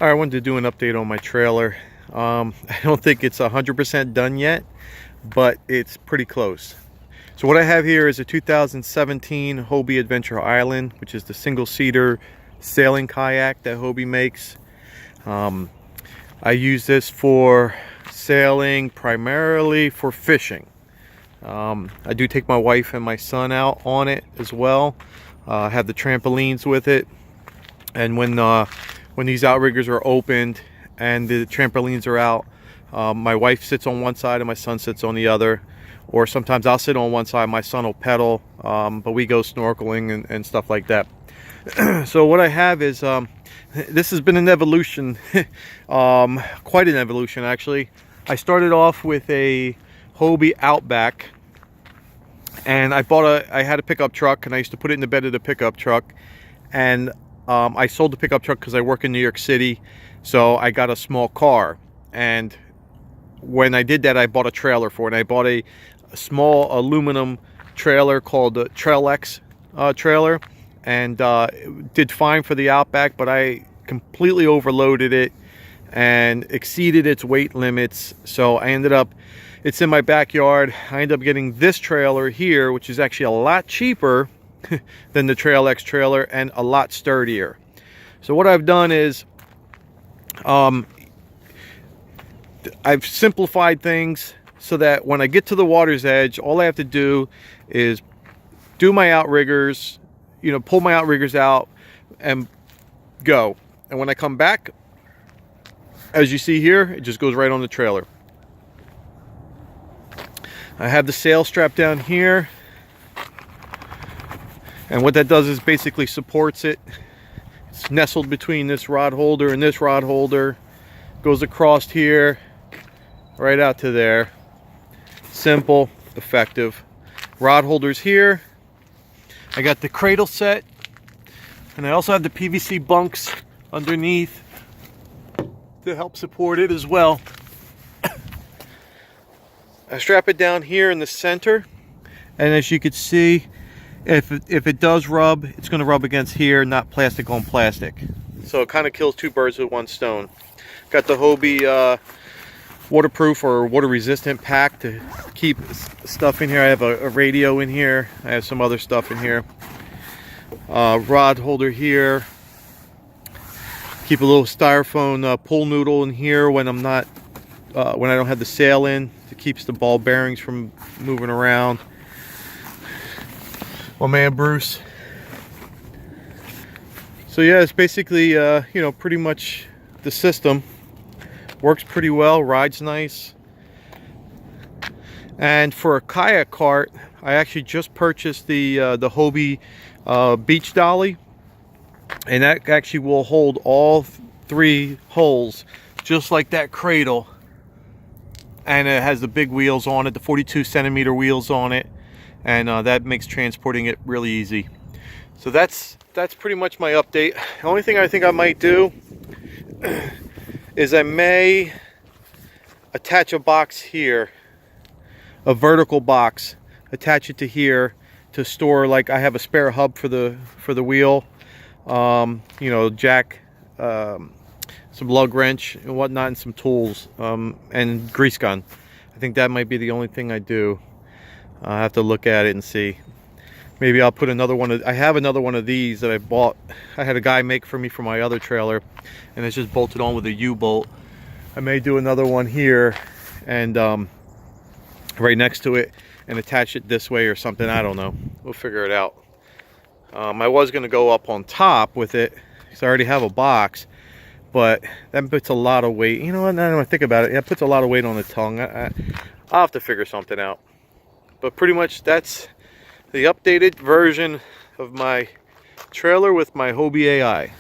All right, I wanted to do an update on my trailer. I don't think it's 100% done yet, but it's pretty close. So what I have here is a 2017 Hobie Adventure Island, which is the single-seater sailing kayak that Hobie makes. I use this for sailing, primarily for fishing. I do take my wife and my son out on it as well. I have the trampolines with it, and when these outriggers are opened and the trampolines are out, my wife sits on one side and my son sits on the other, or sometimes I'll sit on one side, my son will pedal, but we go snorkeling and stuff like that. So what I have is, this has been an evolution, quite an evolution actually. I started off with a Hobie Outback, and I had a pickup truck, and I used to put it in the bed of the pickup truck, and I sold the pickup truck because I work in New York City, so I got a small car. And when I did that, I bought a trailer for it. And I bought a small aluminum trailer called the Trail X trailer, and it did fine for the Outback, but I completely overloaded it and exceeded its weight limits. So I ended up, it's in my backyard. I ended up getting this trailer here, which is actually a lot cheaper than the Trail X trailer and a lot sturdier. So what I've done is I've simplified things so that when I get to the water's edge, all I have to do is do my outriggers, pull my outriggers out and go. And when I come back, as you see here, it just goes right on the trailer. I have the sail strap down here, and what that does is basically supports it. It's nestled between this rod holder and this rod holder. Goes across here, right out to there. Simple, effective. Rod holders here. I got the cradle set, and I also have the PVC bunks underneath to help support it as well. I strap it down here in the center, and as you can see, if it does rub, it's going to rub against here, not plastic on plastic. So it kind of kills two birds with one stone. Got the Hobie waterproof or water resistant pack to keep stuff in here. I have a radio in here. I have some other stuff in here. Rod holder here. Keep a little styrofoam pool noodle in here when I'm not, when I don't have the sail in. It keeps the ball bearings from moving around. My man Bruce. So yeah, it's basically pretty much the system. Works pretty well, rides nice. And for a kayak cart, I actually just purchased the Hobie beach dolly, and that actually will hold all three holes, just like that cradle. And it has the big wheels on it, the 42 centimeter wheels on it, and that makes transporting it really easy. So that's pretty much my update. The only thing I think I might do is I may attach a box here, a vertical box, attach it to here to store, like I have a spare hub for the wheel, jack, some lug wrench and whatnot, and some tools, and grease gun. I think that might be the only thing I do. I have to look at it and see. Maybe I'll put another one. I have another one of these that I bought. I had a guy make for me for my other trailer, and it's just bolted on with a U-bolt. I may do another one here and right next to it and attach it this way or something. I don't know. We'll figure it out. I was going to go up on top with it because I already have a box, but that puts a lot of weight. You know what? Now that I think about it, that puts a lot of weight on the tongue. I'll have to figure something out. But pretty much that's the updated version of my trailer with my Hobie AI.